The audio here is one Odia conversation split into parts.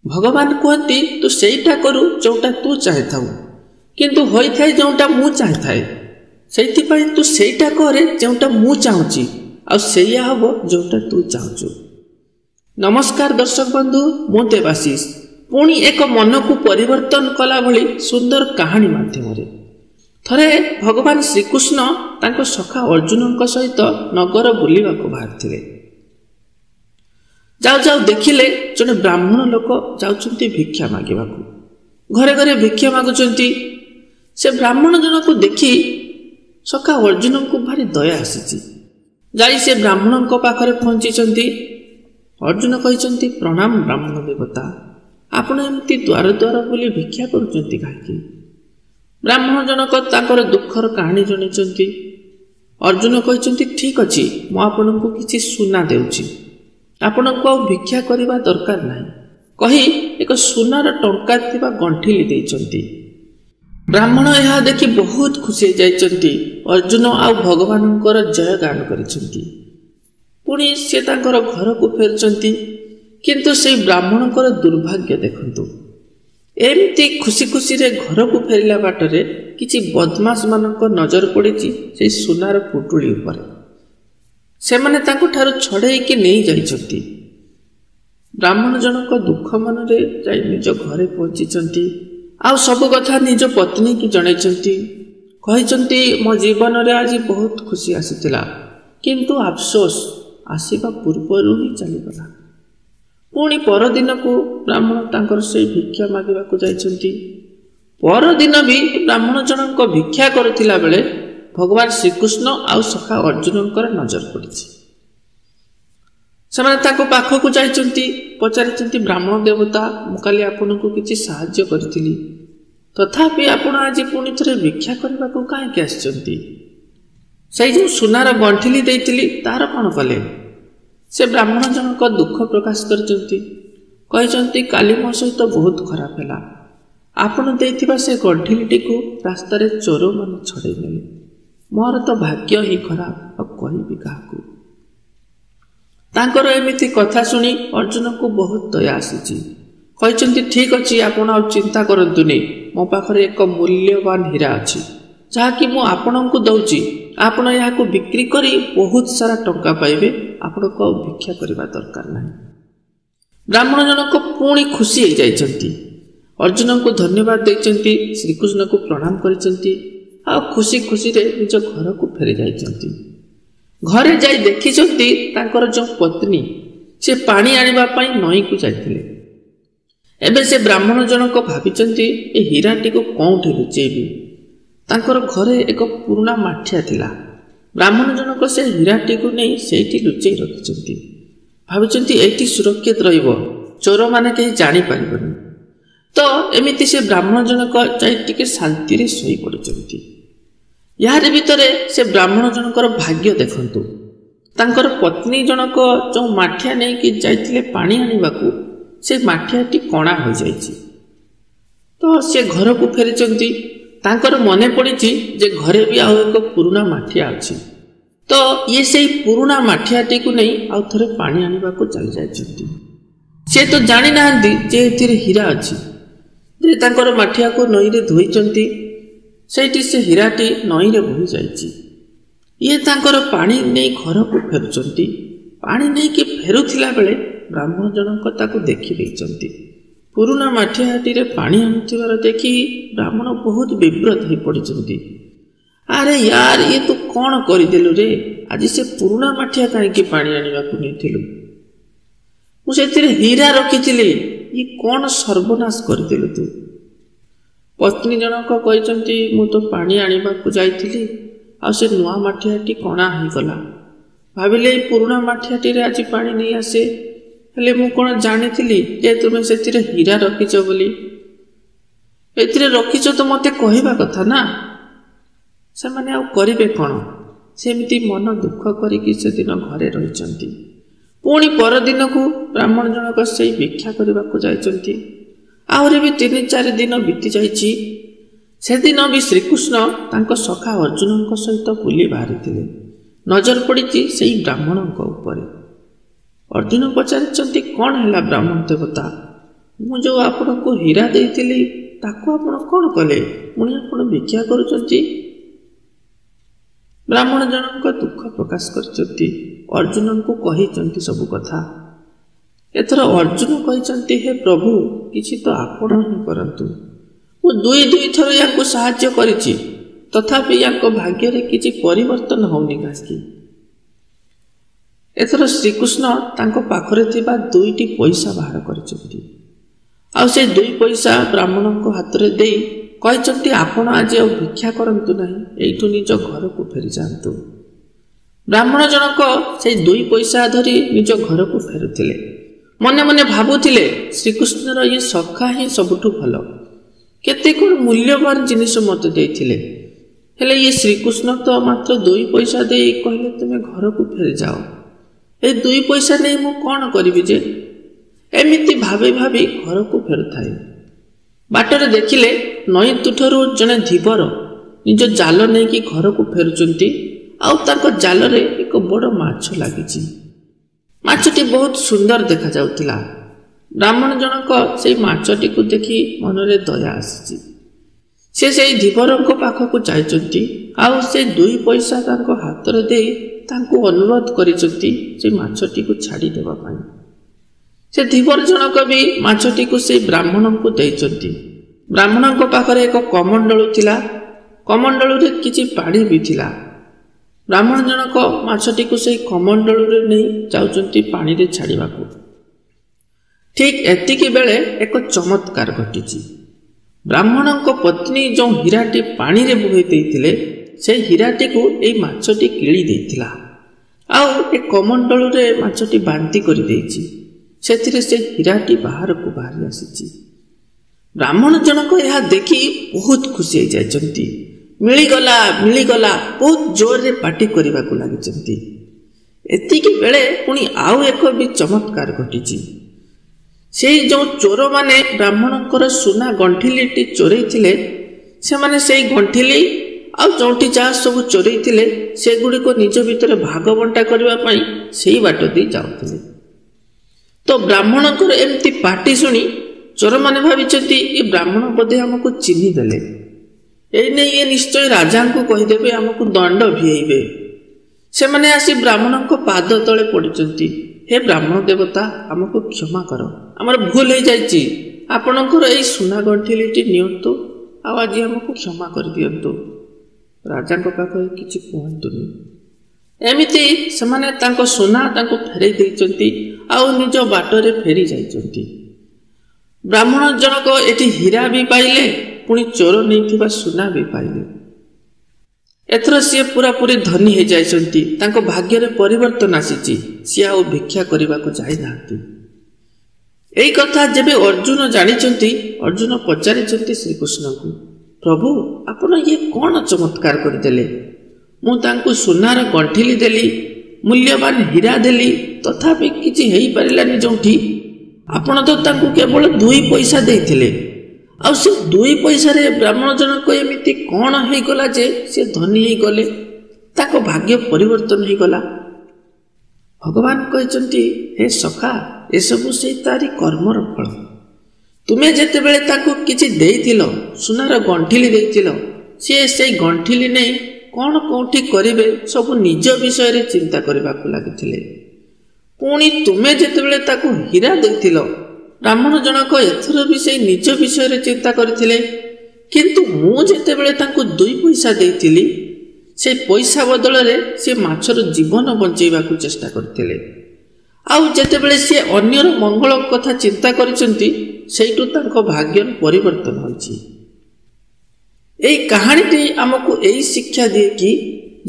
भगवान कहती तू सेटा करू जोटा तू चाहताऊ किंतु होई थाए जोटा मु चाहताए सेइथिपाई तू सेटा करे जोटा मु चाहूची आ सेया हबो जोटा तू चाहूचु। नमस्कार दर्शक बंधु, मु देवाशीष पुणी एक मन को परिवर्तन कला भली सुंदर कहानी माध्यम थरे भगवान श्रीकृष्ण तांको सखा अर्जुन सहित नगर बुलिबा को बाहरथिले। जाऊ जाऊ देखिले जने ब्राह्मण लोक जाउछंती भिक्षा मागिबाकू, घरे घरे भिक्षा मागुछंती। से ब्राह्मण जन को देखि सखा अर्जुन को भारी दया आसीची। जाई से ब्राह्मण को पाखरे पहुंचीचंती। अर्जुन कहिचंती, प्रणाम ब्राह्मण देवता, आपण एमती द्वार द्वार बुली भिक्षा करूचंती काहेकि? ब्राह्मण जनक तांकर दुखर कहानी जणैचंती। अर्जुन कहिचंती, ठीक अछि, मु आपनकु किछि सुना देउछि, आपनकु आ भिक्षा करिबा दरकार नाही कहि एक सुनार टंका थिबा गंठिली देइचंती। ब्राह्मण यह देखि बहुत खुशी जाइचंती। अर्जुन आ भगवानकर जय गान करिचंती। पुणी से तांकर घर को फेरचंती। किंतु से ब्राह्मणकर दुर्भाग्य देखंतु, एमती खुशी खुशी रे घर को फेरिला बाटरे किछि बदमाश मानक नजर पड़िछि से सुनार पुटुली उपरे। सेमाने तांको ठारो छड़ेई के नहीं जाइछंती। ब्राह्मण जनक दुख मन रे जाई निज घरे पहुंचीचंती। आ सब कथा निज पत्नी की जणैछंती। कहिचंती, मो जीवन रे आज बहुत खुशी आसीतिला, किंतु अफसोस आसीबा पूर्वरु ही चलीगला। पुणी परदिन को ब्राह्मण तांकर से भिक्षा मागिबा को जाइछंती। परदिन भी ब्राह्मण जनक भिक्षा करथिला बेले भगवान श्रीकृष्ण आउ सखा अर्जुनकर नजर पड़िछि। सेमाने ताको पाखकु जाइछंती, पचारिछंती, ब्राह्मण देवता, मु काली आपनकु किछि साहाय्य करथिली, तथापि आपण आज पुणी थरे भिक्षा करबा को काहे आछंती? सेई जो सुनार गंठिली देइतिली तार कोन कले? से ब्राह्मण जनक दुख प्रकाश करचंती। कहिचंती, काली मो सहित बहुत खराब हैला, आपण देइथिबा से गंठिलीटी को रास्ता रे चोर मन छड़े नेले। मोर तो भाग्य ही खराब, अब कहिबी काहाकू? तांकर एमिति कथा सुनी अर्जुन को बहुत दया आसीची। कहिचंती, ठीक अछि, आपण आ चिंता करंतुनी, मो पाखरे एक मूल्यवान हीरा अछि जाकी मु आपणको दउची। आपण याको बिक्री करी बहुत सारा टंका पाइबे, आपणको भिक्षा करिबा दरकार नाही। ब्राह्मण जनक पुणी खुशी हो जाइछंती। अर्जुन को धन्यवाद दैछंती, श्रीकृष्ण को प्रणाम करिछंती, आ खुशी खुशी रे निज घर को फेरी जाइछंती। घरे जाई देखिछंती तांकर जो पत्नी से पानी आनिबा पई नई को जाइथिले। एबे से ब्राह्मण जनक भाबिचंती, ए हीराटी को कोउठी लुचेबी। तांकर घरे एक पुराना माठिया थिला। ब्राह्मण जनक से हीराटी को नहीं सेठी लुचेई रखिचंती। भाबिचंती एठी सुरक्षित रहिबो, चोर माने केही जानि परिबनी। तो एमिति से ब्राह्मण जनक जाई टिके शांति रे सोई पड़िचंती। यार भितरे से ब्राह्मण जनकर भाग्य देखंतु। तांकर पत्नी जनक जो माठिया नहीं कि जाइथिले पानी आनिबाकू, से माठियाटी कणा हो जाइछि। तो से घर को फेरिचंती। तांकर मने पड़िछि जे घरे भी आउ एक पुराना माठिया अछि। तो ये सेही पुराना माठियाटी को नहीं आउ थरे पानी आनिबाकू चली जाइछंती। से तो जानि नाहंती जे एथिरे हीरा अछि। जे तांकर माठिया को नई रे धोइचंती, सेठी से हीराटी नई रे बोहि जाइछि। ये तांकर पानी नहीं घर को फेरुचंती। पानी नहीं कि फेरुथिला बेले ब्राह्मण जनक ताको देखि दैचंती। पुराना माठियाटी रे पानी आनुथिबार देखि ब्राह्मण बहुत विव्रत हो पड़िचंती। अरे यार, ये तू कौन करदेलु रे? आज से पुराना माठिया काहे पानी आनिबाकू नेथिलु? मु सेथिरे हीरा रखिथिली, ये कौन सर्वनाश करदेलु तू? पत्नी जनक कहिचंती, मु तो पानी आनिबाकू जाइथिली, आ से नुआ माठियाटी कणा हो गला। भाबिले पुराना माठियाटी रे आज पानी नहीं आसे, हेले मु कोन जानिथिली जे तुमे सेथिरे हीरा रखिछ बोली? एथिरे रखिछ तो मते कहिबा कथा ना। से माने आ करिवे कोन? सेमिति मन दुख करी कि से दिन घरे रहिचंती। पुणी परदिन को ब्राह्मण जनक से भिक्षा करबाकू जाइचंती। आहुरी भी 3-4 दिन बीती जाइछि। से दिन भी श्रीकृष्ण तांको सखा अर्जुन सहित बुली बाहरी नजर पड़िछि सेही ब्राह्मण उपरे। अर्जुन पचारिचंती, कौन है ब्राह्मण देवता? ମୁଁ ଯେଉଁ ଆପଣଙ୍କୁ ହୀରା ଦେଇଥିଲି ତାକୁ ଆପଣ କ'ଣ କଲେ? ପୁଣି ଆପଣ ଭିକ୍ଷା କରୁଛନ୍ତି। ବ୍ରାହ୍ମଣ ଜଣଙ୍କ ଦୁଃଖ ପ୍ରକାଶ କରିଛନ୍ତି, ଅର୍ଜୁନଙ୍କୁ କହିଛନ୍ତି ସବୁ କଥା। ଏଥର ଅର୍ଜୁନ କହିଛନ୍ତି, ହେ ପ୍ରଭୁ, କିଛି ତ ଆପଣ ହିଁ କରନ୍ତୁ। ମୁଁ ଦୁଇ ଥର ୟାଙ୍କୁ ସାହାଯ୍ୟ କରିଛି, ତଥାପି ୟାଙ୍କ ଭାଗ୍ୟରେ କିଛି ପରିବର୍ତ୍ତନ ହେଉନି କାହିଁକି? ଏଥର ଶ୍ରୀକୃଷ୍ଣ ତାଙ୍କ ପାଖରେ ଥିବା 2ଟି ପଇସା ବାହାର କରିଛନ୍ତି, ଆଉ ସେ 2 ପଇସା ବ୍ରାହ୍ମଣଙ୍କ ହାତରେ ଦେଇ କହିଛନ୍ତି, ଆପଣ ଆଜି ଆଉ ଭିକ୍ଷା କରନ୍ତୁ ନାହିଁ, ଏଇଠୁ ନିଜ ଘରକୁ ଫେରିଯାଆନ୍ତୁ। ବ୍ରାହ୍ମଣ ଜଣକ ସେଇ 2 ପଇସା ଧରି ନିଜ ଘରକୁ ଫେରୁଥିଲେ। ମନେ ମନେ ଭାବୁଥିଲେ, ଶ୍ରୀକୃଷ୍ଣର ଇଏ ସଖା ହିଁ ସବୁଠୁ ଭଲ। କେତେ କ'ଣ ମୂଲ୍ୟବାନ ଜିନିଷ ମୋତେ ଦେଇଥିଲେ, ହେଲେ ଇଏ ଶ୍ରୀକୃଷ୍ଣ ତ ମାତ୍ର 2 ପଇସା ଦେଇ କହିଲେ, ତୁମେ ଘରକୁ ଫେରିଯାଅ। ଏଇ 2 ପଇସା ନେଇ ମୁଁ କ'ଣ କରିବି ଯେ? ଏମିତି ଭାବି ଭାବି ଘରକୁ ଫେରୁଥାଏ। ବାଟରେ ଦେଖିଲେ ନଈ ତୁଠରୁ ଜଣେ ଧୀବର ନିଜ ଜାଲ ନେଇକି ଘରକୁ ଫେରୁଛନ୍ତି, ଆଉ ତାଙ୍କ ଜାଲରେ ଏକ ବଡ଼ ମାଛ ଲାଗିଛି। ମାଛଟି ବହୁତ ସୁନ୍ଦର ଦେଖାଯାଉଥିଲା। ବ୍ରାହ୍ମଣ ଜଣକ ସେଇ ମାଛଟିକୁ ଦେଖି ମନରେ ଦୟା ଆସିଛି। ସେ ସେଇ ଧୀବରଙ୍କ ପାଖକୁ ଯାଇଛନ୍ତି, ଆଉ ସେ 2 ପଇସା ତାଙ୍କ ହାତରେ ଦେଇ ତାଙ୍କୁ ଅନୁରୋଧ କରିଛନ୍ତି ସେ ମାଛଟିକୁ ଛାଡ଼ିଦେବା ପାଇଁ। ସେ ଧୀବର ଜଣକ ବି ମାଛଟିକୁ ସେଇ ବ୍ରାହ୍ମଣଙ୍କୁ ଦେଇଛନ୍ତି। ବ୍ରାହ୍ମଣଙ୍କ ପାଖରେ ଏକ କମଣ୍ଡଳୁ ଥିଲା, କମଣ୍ଡଳୁରେ କିଛି ପାଣି ବି ଥିଲା। ବ୍ରାହ୍ମଣ ଜଣକ ମାଛଟିକୁ ସେଇ କମଣ୍ଡଳୁରେ ନେଇ ଯାଉଛନ୍ତି ପାଣିରେ ଛାଡ଼ିବାକୁ। ଠିକ୍ ଏତିକି ବେଳେ ଏକ ଚମତ୍କାର ଘଟିଛି। ବ୍ରାହ୍ମଣଙ୍କ ପତ୍ନୀ ଯେଉଁ ହୀରାଟି ପାଣିରେ ବୁହାଇ ଦେଇଥିଲେ, ସେହି ହୀରାଟିକୁ ଏଇ ମାଛଟି କିଳି ଦେଇଥିଲା, ଆଉ ଏ କମଣ୍ଡଳୁରେ ମାଛଟି ବାନ୍ତି କରିଦେଇଛି। ସେଥିରେ ସେ ହୀରାଟି ବାହାରକୁ ବାହାରି ଆସିଛି। ବ୍ରାହ୍ମଣ ଜଣକ ଏହା ଦେଖି ବହୁତ ଖୁସି ହୋଇଯାଇଛନ୍ତି। ମିଳିଗଲା ମିଳିଗଲା ବହୁତ ଜୋରରେ ପାଟି କରିବାକୁ ଲାଗିଛନ୍ତି। ଏତିକି ବେଳେ ପୁଣି ଆଉ ଏକ ବି ଚମତ୍କାର ଘଟିଛି। ସେଇ ଯେଉଁ ଚୋରମାନେ ବ୍ରାହ୍ମଣଙ୍କର ସୁନା ଗଣ୍ଠିଲିଟି ଚୋରେଇଥିଲେ, ସେମାନେ ସେଇ ଗଣ୍ଠିଲି ଆଉ ଯେଉଁଠି ଯାହା ସବୁ ଚୋରେଇଥିଲେ ସେଗୁଡ଼ିକ ନିଜ ଭିତରେ ଭାଗ ବଣ୍ଟା କରିବା ପାଇଁ ସେଇ ବାଟ ଦେଇ ଯାଉଥିଲେ। ତ ବ୍ରାହ୍ମଣଙ୍କର ଏମିତି ପାଟି ଶୁଣି ଚୋରମାନେ ଭାବିଛନ୍ତି, ଏ ବ୍ରାହ୍ମଣ ବୋଧେ ଆମକୁ ଚିହ୍ନି ଦେଲେ। ଏଇ ନେଇ ଏ ନିଶ୍ଚୟ ରାଜାଙ୍କୁ କହିଦେବେ, ଆମକୁ ଦଣ୍ଡ ଭିଆଇବେ। ସେମାନେ ଆସି ବ୍ରାହ୍ମଣଙ୍କ ପାଦ ତଳେ ପଡ଼ିଛନ୍ତି। ହେ ବ୍ରାହ୍ମଣ ଦେବତା, ଆମକୁ କ୍ଷମା କର, ଆମର ଭୁଲ ହେଇଯାଇଛି। ଆପଣଙ୍କର ଏଇ ସୁନା ଗଣ୍ଠିଲିଟି ନିଅନ୍ତୁ, ଆଉ ଆଜି ଆମକୁ କ୍ଷମା କରିଦିଅନ୍ତୁ। ରାଜାଙ୍କ ପାଖରେ କିଛି କୁହନ୍ତୁନି। ଏମିତି ସେମାନେ ତାଙ୍କ ସୁନା ତାଙ୍କୁ ଫେରାଇ ଦେଇଛନ୍ତି, ଆଉ ନିଜ ବାଟରେ ଫେରି ଯାଇଛନ୍ତି। ବ୍ରାହ୍ମଣ ଜଣକ ଏଠି ହୀରା ବି ପାଇଲେ, ପୁଣି ଚୋର ନେଇଥିବା ସୁନା ବି ପାଇଲେ। ଏଥର ସିଏ ପୁରାପୁରି ଧନୀ ହେଇଯାଇଛନ୍ତି। ତାଙ୍କ ଭାଗ୍ୟରେ ପରିବର୍ତ୍ତନ ଆସିଛି। ସିଏ ଆଉ ଭିକ୍ଷା କରିବାକୁ ଯାଇନାହାନ୍ତି। ଏଇ କଥା ଯେବେ ଅର୍ଜୁନ ଜାଣିଛନ୍ତି, ଅର୍ଜୁନ ପଚାରିଛନ୍ତି ଶ୍ରୀକୃଷ୍ଣଙ୍କୁ, ପ୍ରଭୁ, ଆପଣ ଇଏ କ'ଣ ଚମତ୍କାର କରିଦେଲେ? ମୁଁ ତାଙ୍କୁ ସୁନାର ଗଣ୍ଠିଲି ଦେଲି, ମୂଲ୍ୟବାନ ହୀରା ଦେଲି, ତଥାପି କିଛି ହେଇପାରିଲାନି। ଯେଉଁଠି ଆପଣ ତ ତାଙ୍କୁ କେବଳ 2 ପଇସା ଦେଇଥିଲେ, ଆଉ ସେ 2 ପଇସାରେ ବ୍ରାହ୍ମଣ ଜଣକ ଏମିତି କ'ଣ ହେଇଗଲା ଯେ ସେ ଧନୀ ହେଇଗଲେ, ତାଙ୍କ ଭାଗ୍ୟ ପରିବର୍ତ୍ତନ ହେଇଗଲା? ଭଗବାନ କହିଛନ୍ତି, ହେ ସଖା, ଏସବୁ ସେଇ ତାରି କର୍ମର ଫଳ। ତୁମେ ଯେତେବେଳେ ତାଙ୍କୁ କିଛି ଦେଇଥିଲ, ସୁନାର ଗଣ୍ଠିଲି ଦେଇଥିଲ, ସିଏ ସେଇ ଗଣ୍ଠିଲି ନେଇ କ'ଣ କେଉଁଠି କରିବେ ସବୁ ନିଜ ବିଷୟରେ ଚିନ୍ତା କରିବାକୁ ଲାଗିଥିଲେ। ପୁଣି ତୁମେ ଯେତେବେଳେ ତାକୁ ହୀରା ଦେଇଥିଲ, ବ୍ରାହ୍ମଣ ଜଣକ ଏଥର ବି ସେଇ ନିଜ ବିଷୟରେ ଚିନ୍ତା କରିଥିଲେ। କିନ୍ତୁ ମୁଁ ଯେତେବେଳେ ତାଙ୍କୁ 2 ପଇସା ଦେଇଥିଲି, ସେ ପଇସା ବଦଳରେ ସେ ମାଛର ଜୀବନ ବଞ୍ଚେଇବାକୁ ଚେଷ୍ଟା କରିଥିଲେ। ଆଉ ଯେତେବେଳେ ସେ ଅନ୍ୟର ମଙ୍ଗଳ କଥା ଚିନ୍ତା କରିଛନ୍ତି, ସେଇଠୁ ତାଙ୍କ ଭାଗ୍ୟର ପରିବର୍ତ୍ତନ ହୋଇଛି। ଏଇ କାହାଣୀଟି ଆମକୁ ଏଇ ଶିକ୍ଷା ଦିଏ କି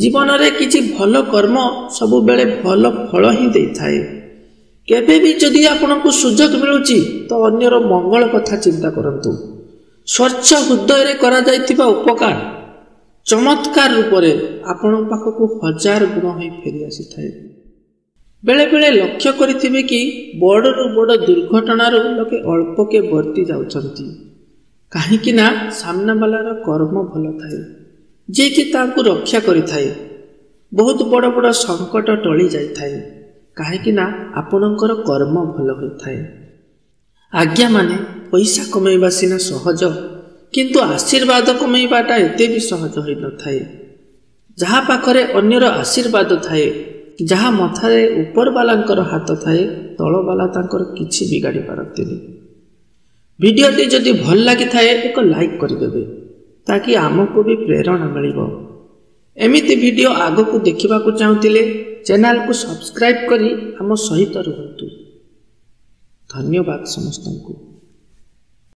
ଜୀବନରେ କିଛି ଭଲ କର୍ମ ସବୁବେଳେ ଭଲ ଫଳ ହିଁ ଦେଇଥାଏ। କେବେ ବି ଯଦି ଆପଣଙ୍କୁ ସୁଯୋଗ ମିଳୁଛି, ତ ଅନ୍ୟର ମଙ୍ଗଳ କଥା ଚିନ୍ତା କରନ୍ତୁ। ସ୍ୱଚ୍ଛ ହୃଦୟରେ କରାଯାଇଥିବା ଉପକାର ଚମତ୍କାର ରୂପରେ ଆପଣଙ୍କ ପାଖକୁ 1000 ଗୁଣ ହୋଇ ଫେରି ଆସିଥାଏ। ବେଳେବେଳେ ଲକ୍ଷ୍ୟ କରିଥିବେ କି ବଡ଼ରୁ ବଡ଼ ଦୁର୍ଘଟଣାରୁ ଲୋକେ ଅଳ୍ପକେ ବର୍ତ୍ତି ଯାଉଛନ୍ତି। କାହିଁକି ନା ସାମ୍ନାବାଲାର କର୍ମ ଭଲ ଥାଏ, ଯିଏକି ତାଙ୍କୁ ରକ୍ଷା କରିଥାଏ। ବହୁତ ବଡ଼ ବଡ଼ ସଙ୍କଟ ଟଳି ଯାଇଥାଏ, କାହିଁକି ନା ଆପଣଙ୍କର କର୍ମ ଭଲ ହୋଇଥାଏ। ଆଜ୍ଞା ମାନେ ପଇସା କମେଇବା ସିନା ସହଜ, କିନ୍ତୁ ଆଶୀର୍ବାଦ କମେଇବାଟା ଏତେ ବି ସହଜ ହୋଇନଥାଏ। ଯାହା ପାଖରେ ଅନ୍ୟର ଆଶୀର୍ବାଦ ଥାଏ, ଯାହା ମଥାରେ ଉପରବାଲାଙ୍କର ହାତ ଥାଏ, ତଳବାଲା ତାଙ୍କର କିଛି ବିଗାଡ଼ି ପାରନ୍ତିନି। ଭିଡ଼ିଓଟି ଯଦି ଭଲ ଲାଗିଥାଏ ଏକ ଲାଇକ୍ କରିଦେବେ, ତାକି ଆମକୁ ବି ପ୍ରେରଣା ମିଳିବ। ଏମିତି ଭିଡ଼ିଓ ଆଗକୁ ଦେଖିବାକୁ ଚାହୁଁଥିଲେ ଚ୍ୟାନେଲକୁ ସବସ୍କ୍ରାଇବ୍ କରି ଆମ ସହିତ ରୁହନ୍ତୁ। ଧନ୍ୟବାଦ ସମସ୍ତଙ୍କୁ।